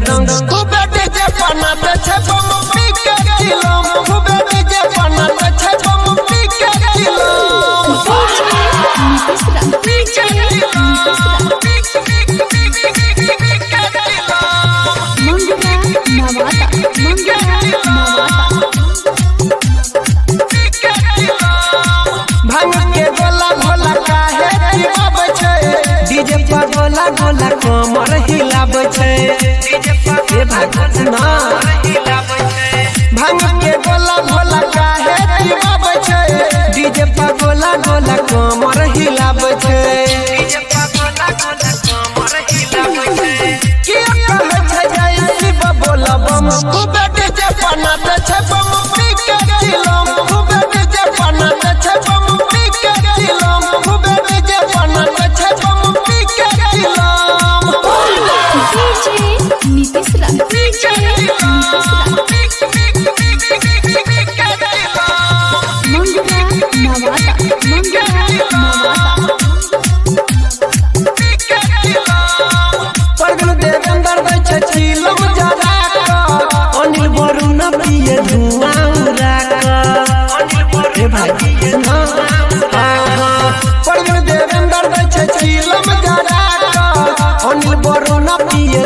मृदंग खूबे डीजे बनाते छे बम पी के चिलम खूबे डीजे बनाते छे बम पी के चिलम भांग के गोला गोला काहे पिबाबै छै डीजे पर गोला गोला कमर हिलाबै छै डीजे पर भागना हिलाबै छै भांग के गोला गोला काहे पिबाबै छै डीजे पर गोला गोला कमर हिलाबै छै डीजे पर गोला गोला कमर हिलाबै छै की कहै छै जय शिव बोला बम खूबे डीजे बनाते छै बम पी के चिलम खूबे डीजे बनाते छै बम पी के चिलम खूबे डीजे बनाते छै बम पी के चिलम नीतीश परगन देवेंद्र दै छै चिलम जरा क अनिल वरुण पिए धुआं उड़ा क अनिल भाई ना परगन देवेंद्र दै छै चिलम जरा क अनिल वरुण पिए